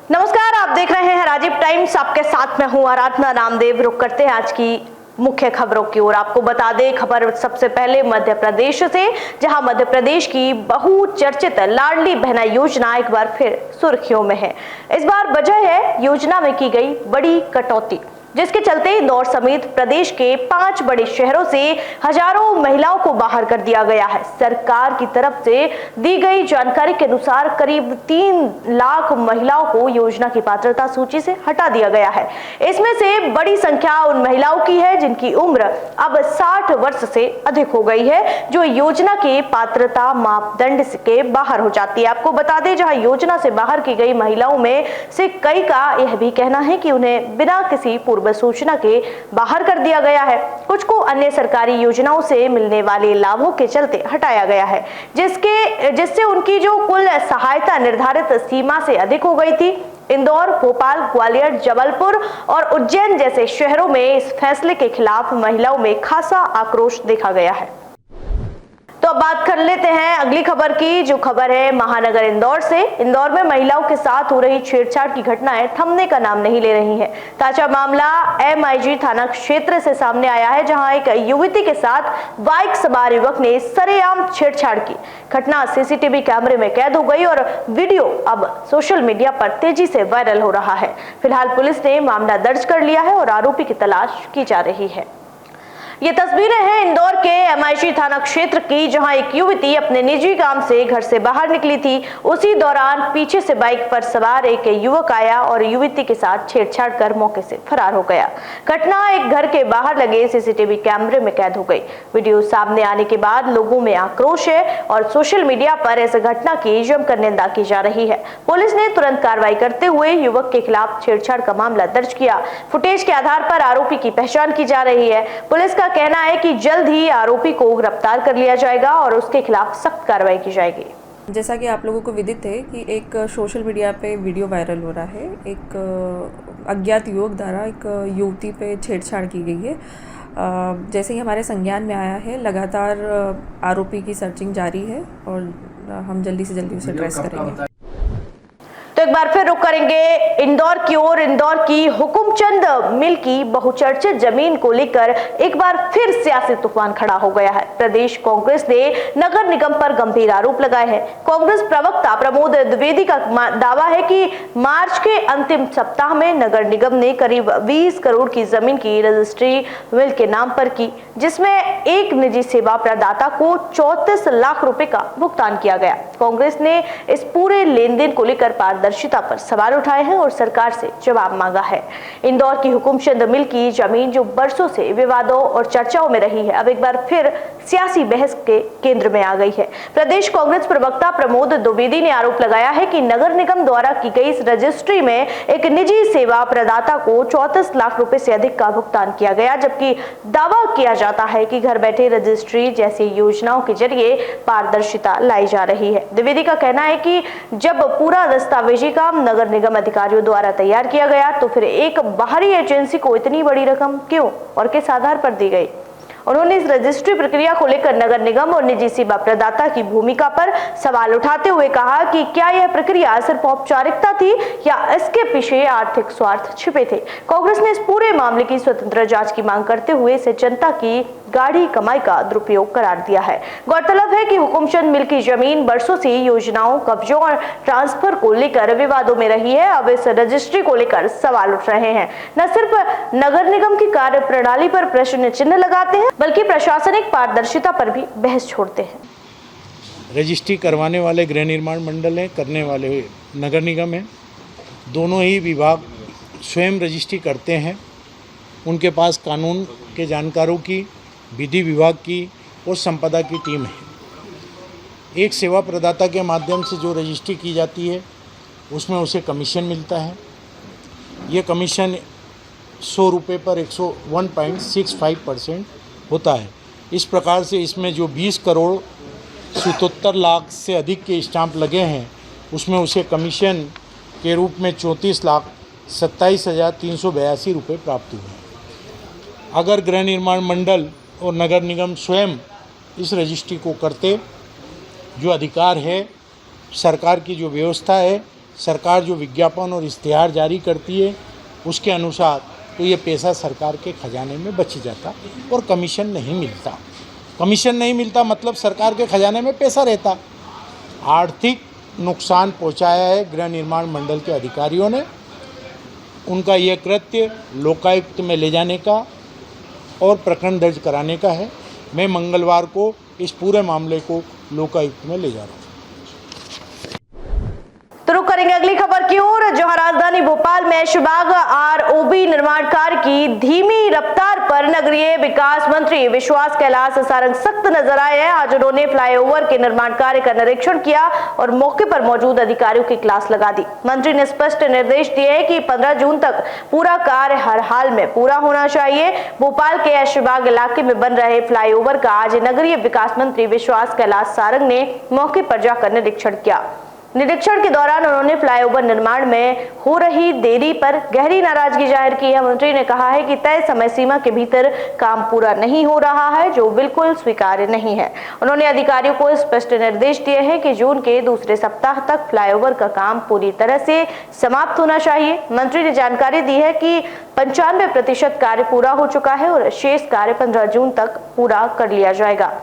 नमस्कार, आप देख रहे हैं राजीव टाइम्स। आपके साथ मैं हूं आराधना नामदेव। रुक करते हैं आज की मुख्य खबरों की ओर। आपको बता दें खबर सबसे पहले मध्य प्रदेश से, जहां मध्य प्रदेश की बहुचर्चित लाडली बहना योजना एक बार फिर सुर्खियों में है। इस बार वजह है योजना में की गई बड़ी कटौती, जिसके चलते इंदौर समेत प्रदेश के 5 बड़े शहरों से हजारों महिलाओं को बाहर कर दिया गया है। सरकार की तरफ से दी गई जानकारी के अनुसार करीब 3 लाख महिलाओं को योजना की पात्रता सूची से हटा दिया गया है। इसमें से बड़ी संख्या उन महिलाओं की है जिनकी उम्र अब 60 वर्ष से अधिक हो गई है, जो योजना के पात्रता मापदंड के बाहर हो जाती है। आपको बता दें, जहां योजना से बाहर की गई महिलाओं में से कई का यह भी कहना है कि उन्हें बिना किसी पूर्व सूचना के बाहर कर दिया गया है। कुछ को अन्य सरकारी योजनाओं से मिलने वाले लाभों के चलते हटाया गया है, जिससे उनकी जो कुल सहायता निर्धारित सीमा से अधिक हो गई थी। इंदौर, भोपाल, ग्वालियर, जबलपुर और उज्जैन जैसे शहरों में इस फैसले के खिलाफ महिलाओं में खासा आक्रोश देखा गया है। तो अब बात कर लेते हैं अगली खबर की, जो खबर है महानगर इंदौर से। इंदौर में महिलाओं के साथ हो रही छेड़छाड़ की घटनाएं थमने का नाम नहीं ले रही हैं। ताजा मामला MIG थाना क्षेत्र से सामने आया है, जहां एक युवती के साथ बाइक सवार युवक ने सरेआम छेड़छाड़ की। घटना CCTV कैमरे में कैद हो गई और वीडियो अब सोशल मीडिया पर तेजी से वायरल हो रहा है। फिलहाल पुलिस ने मामला दर्ज कर लिया है और आरोपी की तलाश की जा रही है। ये तस्वीरें हैं इंदौर के MIG थाना क्षेत्र की, जहां एक युवती अपने निजी काम से घर से बाहर निकली थी। उसी दौरान पीछे से बाइक पर सवार एक युवक आया और युवती के साथ छेड़छाड़ कर मौके से फरार हो गया। घटना एक घर के बाहर लगे CCTV कैमरे में कैद हो गई। वीडियो सामने आने के बाद लोगों में आक्रोश है और सोशल मीडिया पर इस घटना की जमकर निंदा की जा रही है। पुलिस ने तुरंत कार्रवाई करते हुए युवक के खिलाफ छेड़छाड़ का मामला दर्ज किया। फुटेज के आधार पर आरोपी की पहचान की जा रही है। पुलिस का कहना है कि जल्द ही आरोपी को गिरफ्तार कर लिया जाएगा और उसके खिलाफ सख्त कार्रवाई की जाएगी। जैसा कि आप लोगों को विदित है कि एक सोशल मीडिया पे वीडियो वायरल हो रहा है। एक अज्ञात युवक द्वारा एक युवती पे छेड़छाड़ की गई है। जैसे ही हमारे संज्ञान में आया है, लगातार आरोपी की सर्चिंग जारी है और हम जल्दी से जल्दी उसे ट्रेस करेंगे। तो एक बार फिर रुक करेंगे इंदौर की ओर। इंदौर की हुकुमचंद मिल की बहुचर्चित जमीन को लेकर एक बार फिर सियासी तूफान खड़ा हो गया है। प्रदेश कांग्रेस ने नगर निगम पर गंभीर आरोप लगाए हैं। कांग्रेस प्रवक्ता प्रमोद द्विवेदी का दावा है कि मार्च के अंतिम सप्ताह में नगर निगम ने करीब 20 करोड़ की जमीन की रजिस्ट्री मिल के नाम पर की, जिसमें एक निजी सेवा प्रदाता को 34 लाख रुपए का भुगतान किया गया। कांग्रेस ने इस पूरे लेन देन को लेकर पारदर्शिता पर सवाल उठाए हैं और सरकार से जवाब मांगा है। इंदौर की हुकुमचंद मिल की जमीन जो बरसों से विवादों और चर्चाओं में रही है, अब एक बार फिर सियासी बहस के केंद्र में आ गई है। प्रदेश कांग्रेस प्रवक्ता प्रमोद द्विवेदी ने आरोप लगाया है कि नगर निगम द्वारा की गई इस रजिस्ट्री में एक निजी सेवा प्रदाता को 34 लाख रुपए से अधिक का भुगतान किया गया, जबकि दावा किया जाता है कि घर बैठे रजिस्ट्री जैसी योजनाओं के जरिए पारदर्शिता लाई जा रही है। द्विवेदी का कहना है कि जब पूरा दस्तावेजी काम नगर निगम अधिकारियों द्वारा तैयार किया गया, तो फिर एक बाहरी एजेंसी को इतनी बड़ी रकम क्यों और किस आधार पर दी गई। उन्होंने इस रजिस्ट्री प्रक्रिया को लेकर नगर निगम और निजी सेवा प्रदाता की भूमिका पर सवाल उठाते हुए कहा कि क्या यह प्रक्रिया सिर्फ औपचारिकता थी या इसके पीछे आर्थिक स्वार्थ छिपे थे। कांग्रेस ने इस पूरे मामले की स्वतंत्र जांच की मांग करते हुए इसे जनता की गाढ़ी कमाई का दुरुपयोग करार दिया है। गौरतलब है कि हुकुमचंद मिल की जमीन बरसों से योजनाओं, कब्जों और ट्रांसफर को लेकर विवादों में रही है। अब इस रजिस्ट्री को लेकर सवाल उठ रहे हैं। न सिर्फ नगर निगम की कार्य प्रणाली पर प्रश्न चिन्ह लगाते हैं, बल्कि प्रशासनिक पारदर्शिता पर भी बहस छोड़ते हैं। रजिस्ट्री करवाने वाले गृह निर्माण मंडल हैं, करने वाले नगर निगम हैं। दोनों ही विभाग स्वयं रजिस्ट्री करते हैं। उनके पास कानून के जानकारों की, विधि विभाग की और संपदा की टीम है। एक सेवा प्रदाता के माध्यम से जो रजिस्ट्री की जाती है, उसमें उसे कमीशन मिलता है। ये कमीशन 100 रुपये पर 101.65% होता है। इस प्रकार से इसमें जो 20 करोड़ 77 लाख से अधिक के स्टाम्प लगे हैं, उसमें उसे कमीशन के रूप में 34,27,382 रुपये प्राप्त हुए हैं। अगर गृह निर्माण मंडल और नगर निगम स्वयं इस रजिस्ट्री को करते, जो अधिकार है, सरकार की जो व्यवस्था है, सरकार जो विज्ञापन और इश्तिहार जारी करती है उसके अनुसार तो ये पैसा सरकार के खजाने में बच जाता और कमीशन नहीं मिलता। कमीशन नहीं मिलता मतलब सरकार के खजाने में पैसा रहता। आर्थिक नुकसान पहुंचाया है गृह निर्माण मंडल के अधिकारियों ने। उनका यह कृत्य लोकायुक्त में ले जाने का और प्रकरण दर्ज कराने का है। मैं मंगलवार को इस पूरे मामले को लोकायुक्त में ले जा रहा हूँ। तो रुक करेंगे अगली खबर की ओर, जहां राजधानी भोपाल में ऐशबाग आरओबी निर्माण कार्य की धीमी रफ्तार पर नगरीय विकास मंत्री विश्वास कैलाश सारंग सख्त नजर आए हैं। आज उन्होंने फ्लाईओवर के निर्माण कार्य का निरीक्षण किया और मौके पर मौजूद अधिकारियों की क्लास लगा दी। मंत्री ने स्पष्ट निर्देश दिए हैं कि 15 जून तक पूरा कार्य हर हाल में पूरा होना चाहिए। भोपाल के ऐशबाग इलाके में बन रहे फ्लाईओवर का आज नगरीय विकास मंत्री विश्वास कैलाश सारंग ने मौके पर जाकर निरीक्षण किया। निरीक्षण के दौरान उन्होंने फ्लाईओवर निर्माण में हो रही देरी पर गहरी नाराजगी जाहिर की है। मंत्री ने कहा है कि तय समय सीमा के भीतर काम पूरा नहीं हो रहा है, जो बिल्कुल स्वीकार्य नहीं है। उन्होंने अधिकारियों को स्पष्ट निर्देश दिए हैं कि जून के दूसरे सप्ताह तक फ्लाईओवर का काम पूरी तरह से समाप्त होना चाहिए। मंत्री ने जानकारी दी है कि 95% कार्य पूरा हो चुका है और शेष कार्य 15 जून तक पूरा कर लिया जाएगा।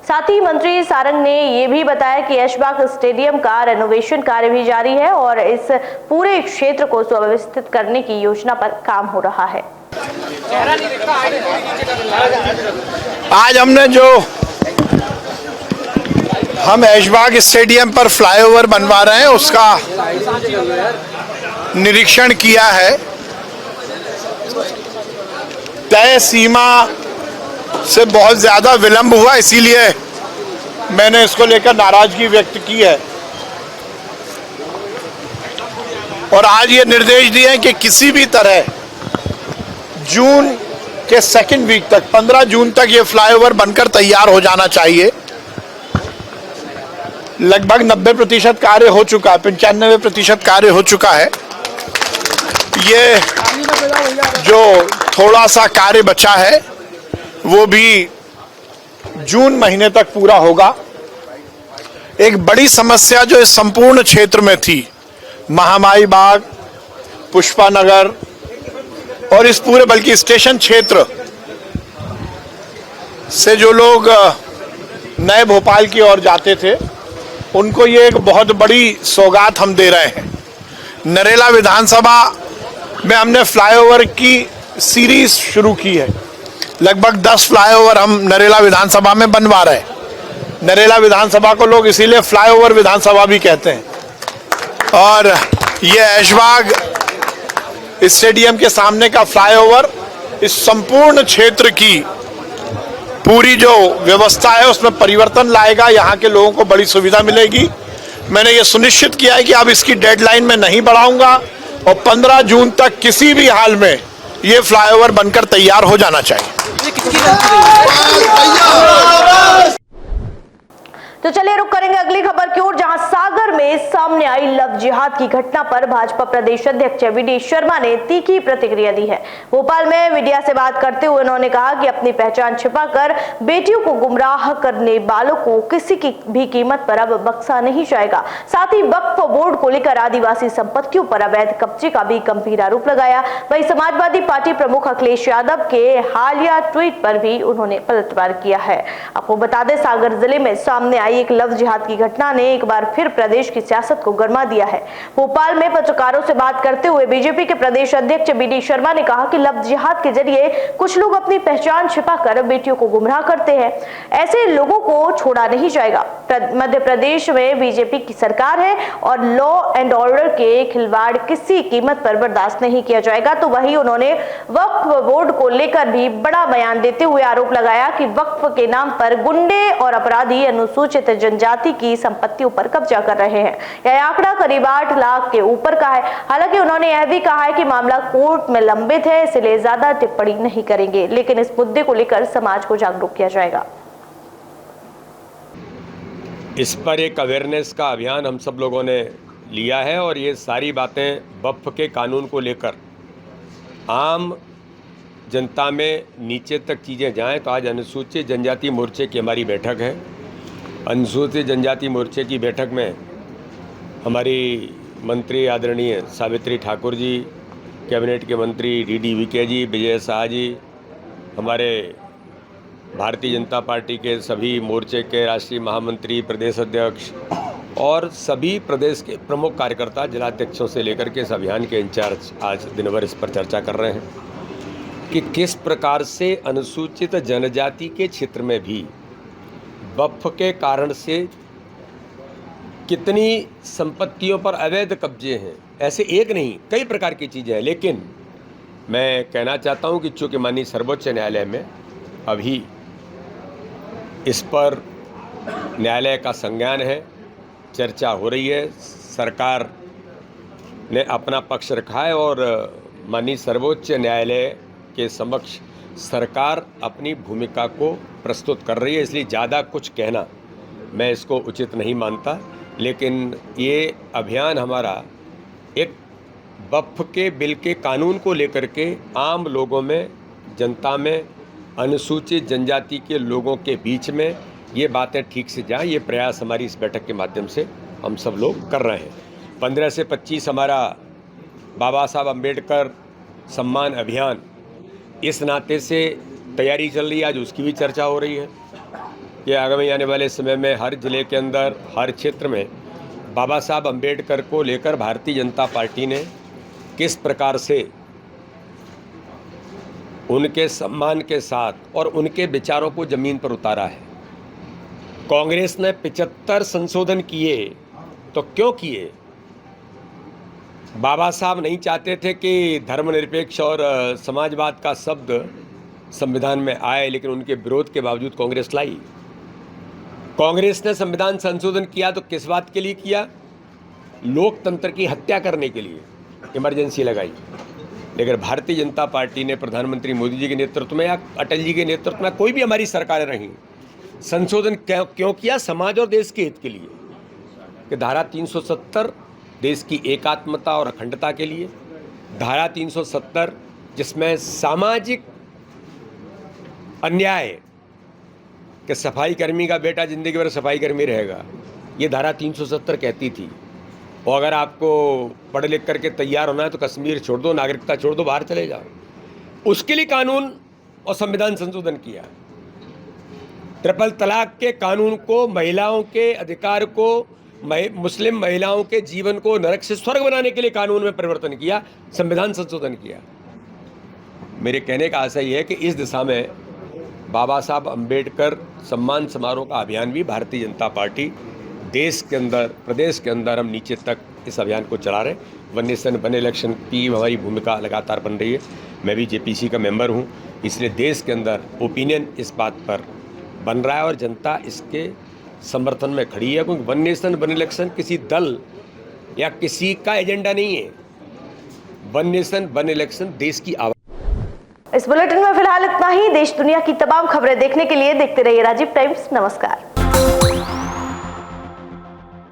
साथ ही मंत्री सारंग ने ये भी बताया कि ऐशबाग स्टेडियम का रेनोवेशन कार्य भी जारी है और इस पूरे क्षेत्र को सुव्यवस्थित करने की योजना पर काम हो रहा है। आज हमने जो हम ऐशबाग स्टेडियम पर फ्लाईओवर बनवा रहे हैं उसका निरीक्षण किया है। तय सीमा से बहुत ज़्यादा विलंब हुआ, इसीलिए मैंने इसको लेकर नाराजगी व्यक्त की है और आज ये निर्देश दिए हैं कि किसी भी तरह जून के सेकंड वीक तक 15 जून तक ये फ्लाईओवर बनकर तैयार हो जाना चाहिए। लगभग 90% कार्य हो चुका है, 95% कार्य हो चुका है। ये जो थोड़ा सा कार्य बचा है वो भी जून महीने तक पूरा होगा। एक बड़ी समस्या जो इस संपूर्ण क्षेत्र में थी, महामाई बाग, पुष्पा नगर और इस पूरे बल्कि स्टेशन क्षेत्र से जो लोग नए भोपाल की ओर जाते थे उनको ये एक बहुत बड़ी सौगात हम दे रहे हैं। नरेला विधानसभा में हमने फ्लाईओवर की सीरीज शुरू की है। लगभग 10 फ्लाईओवर हम नरेला विधानसभा में बनवा रहे हैं। नरेला विधानसभा को लोग इसीलिए फ्लाईओवर विधानसभा भी कहते हैं। और ये ऐशबाग स्टेडियम के सामने का फ्लाईओवर इस संपूर्ण क्षेत्र की पूरी जो व्यवस्था है उसमें परिवर्तन लाएगा। यहाँ के लोगों को बड़ी सुविधा मिलेगी। मैंने ये सुनिश्चित किया है कि अब इसकी डेडलाइन में नहीं बढ़ाऊंगा और 15 जून तक किसी भी हाल में ये फ्लाईओवर बनकर तैयार हो जाना चाहिए। तो चलिए रुक करेंगे अगली खबर की ओर, जहां सागर में सामने आई लव जिहाद की घटना पर भाजपा प्रदेश अध्यक्ष वी.डी. शर्मा ने तीखी प्रतिक्रिया दी है। भोपाल में मीडिया से बात करते हुए उन्होंने कहा कि अपनी पहचान छिपाकर बेटियों को गुमराह करने वालों को किसी की भी कीमत पर अब बख्शा नहीं जाएगा। साथ ही वक्फ बोर्ड को लेकर आदिवासी संपत्तियों पर अवैध कब्जे का भी गंभीर आरोप लगाया। वहीं समाजवादी पार्टी प्रमुख अखिलेश यादव के हालिया ट्वीट पर भी उन्होंने पलटवार किया है। आपको बता दें, सागर जिले में सामने आई एक लव जिहाद की घटना ने एक बार फिर प्रदेश की सियासत को गरमा दिया है। भोपाल में पत्रकारों से बात करते हुए बीजेपी के प्रदेश अध्यक्ष वी.डी. शर्मा ने कहा कि लव जिहाद के जरिए कुछ लोग अपनी पहचान छिपाकर बेटियों को गुमराह करते हैं। ऐसे लोगों को छोड़ा नहीं जाएगा। मध्य प्रदेश में बीजेपी की सरकार है और लॉ एंड ऑर्डर के खिलवाड़ किसी कीमत पर बर्दाश्त नहीं किया जाएगा। तो वहीं उन्होंने वक्फ बोर्ड को लेकर भी बड़ा बयान देते हुए आरोप लगाया कि वक्फ के नाम पर गुंडे और अपराधी अनुसूचित जनजाति की संपत्तियों पर कब्जा कर रहे हैं। यह आंकड़ा करीब 8 लाख के ऊपर का है। हालांकि उन्होंने यह भी कहा है कि मामला कोर्ट में लंबित है, इसलिए ज्यादा टिप्पणी नहीं करेंगे, लेकिन इस मुद्दे को लेकर समाज को जागरूक किया जाएगा। इस पर एक अवेयरनेस का अभियान हम सब लोगों ने लिया है और ये सारी बातें वक्फ के कानून को लेकर आम जनता में नीचे तक चीज़ें जाएं। तो आज अनुसूचित जनजाति मोर्चे की हमारी बैठक है। अनुसूचित जनजाति मोर्चे की बैठक में हमारी मंत्री आदरणीय सावित्री ठाकुर जी, कैबिनेट के मंत्री डी वीके जी, विजय शाह जी, हमारे भारतीय जनता पार्टी के सभी मोर्चे के राष्ट्रीय महामंत्री, प्रदेश अध्यक्ष और सभी प्रदेश के प्रमुख कार्यकर्ता, जिलाध्यक्षों से लेकर के इस अभियान के इंचार्ज आज दिन भर इस पर चर्चा कर रहे हैं कि किस प्रकार से अनुसूचित जनजाति के क्षेत्र में भी वक्फ के कारण से कितनी संपत्तियों पर अवैध कब्जे हैं। ऐसे एक नहीं, कई प्रकार की चीज़ें हैं। लेकिन मैं कहना चाहता हूं कि चूँकि माननीय सर्वोच्च न्यायालय में अभी इस पर न्यायालय का संज्ञान है, चर्चा हो रही है, सरकार ने अपना पक्ष रखा है और माननीय सर्वोच्च न्यायालय के समक्ष सरकार अपनी भूमिका को प्रस्तुत कर रही है, इसलिए ज़्यादा कुछ कहना मैं इसको उचित नहीं मानता। लेकिन ये अभियान हमारा एक वक्फ के बिल के कानून को लेकर के आम लोगों में, जनता में, अनुसूचित जनजाति के लोगों के बीच में ये बातें ठीक से जाएं, ये प्रयास हमारी इस बैठक के माध्यम से हम सब लोग कर रहे हैं। 15 से 25 हमारा बाबा साहब अम्बेडकर सम्मान अभियान, इस नाते से तैयारी चल रही है, आज उसकी भी चर्चा हो रही है कि आगामी आने वाले समय में हर जिले के अंदर, हर क्षेत्र में बाबा साहब अम्बेडकर को लेकर भारतीय जनता पार्टी ने किस प्रकार से उनके सम्मान के साथ और उनके विचारों को ज़मीन पर उतारा है। कांग्रेस ने 75 संशोधन किए तो क्यों किए? बाबा साहब नहीं चाहते थे कि धर्मनिरपेक्ष और समाजवाद का शब्द संविधान में आए, लेकिन उनके विरोध के बावजूद कांग्रेस लाई। कांग्रेस ने संविधान संशोधन किया तो किस बात के लिए किया? लोकतंत्र की हत्या करने के लिए इमरजेंसी लगाई। लेकिन भारतीय जनता पार्टी ने प्रधानमंत्री मोदी जी के नेतृत्व में या अटल जी के नेतृत्व में, कोई भी हमारी सरकारें रहीं, संशोधन क्यों किया? समाज और देश के हित के लिए। कि धारा 370 देश की एकात्मता और अखंडता के लिए, धारा 370 जिसमें सामाजिक अन्याय कि सफाई कर्मी का बेटा जिंदगी भर सफाई कर्मी रहेगा, ये धारा 370 कहती थी। और अगर आपको पढ़ लिख करके तैयार होना है तो कश्मीर छोड़ दो, नागरिकता छोड़ दो, बाहर चले जाओ। उसके लिए कानून और संविधान संशोधन किया। ट्रिपल तलाक के कानून को, महिलाओं के अधिकार को, मुस्लिम महिलाओं के जीवन को नरक से स्वर्ग बनाने के लिए कानून में परिवर्तन किया, संविधान संशोधन किया। मेरे कहने का आशय यह है कि इस दिशा में बाबा साहब अम्बेडकर सम्मान समारोह का अभियान भी भारतीय जनता पार्टी देश के अंदर, प्रदेश के अंदर हम नीचे तक इस अभियान को चला रहे हैं। वन नेशन वन इलेक्शन की हमारी भूमिका लगातार बन रही है। मैं भी जेपीसी का मेंबर हूं, इसलिए देश के अंदर ओपिनियन इस बात पर बन रहा है और जनता इसके समर्थन में खड़ी है, क्योंकि वन नेशन वन इलेक्शन किसी दल या किसी का एजेंडा नहीं है। वन नेशन वन इलेक्शन देश की आवाज़। इस बुलेटिन में फिलहाल इतना ही। देश दुनिया की तमाम खबरें देखने के लिए देखते रहिए राजीव टाइम्स। नमस्कार।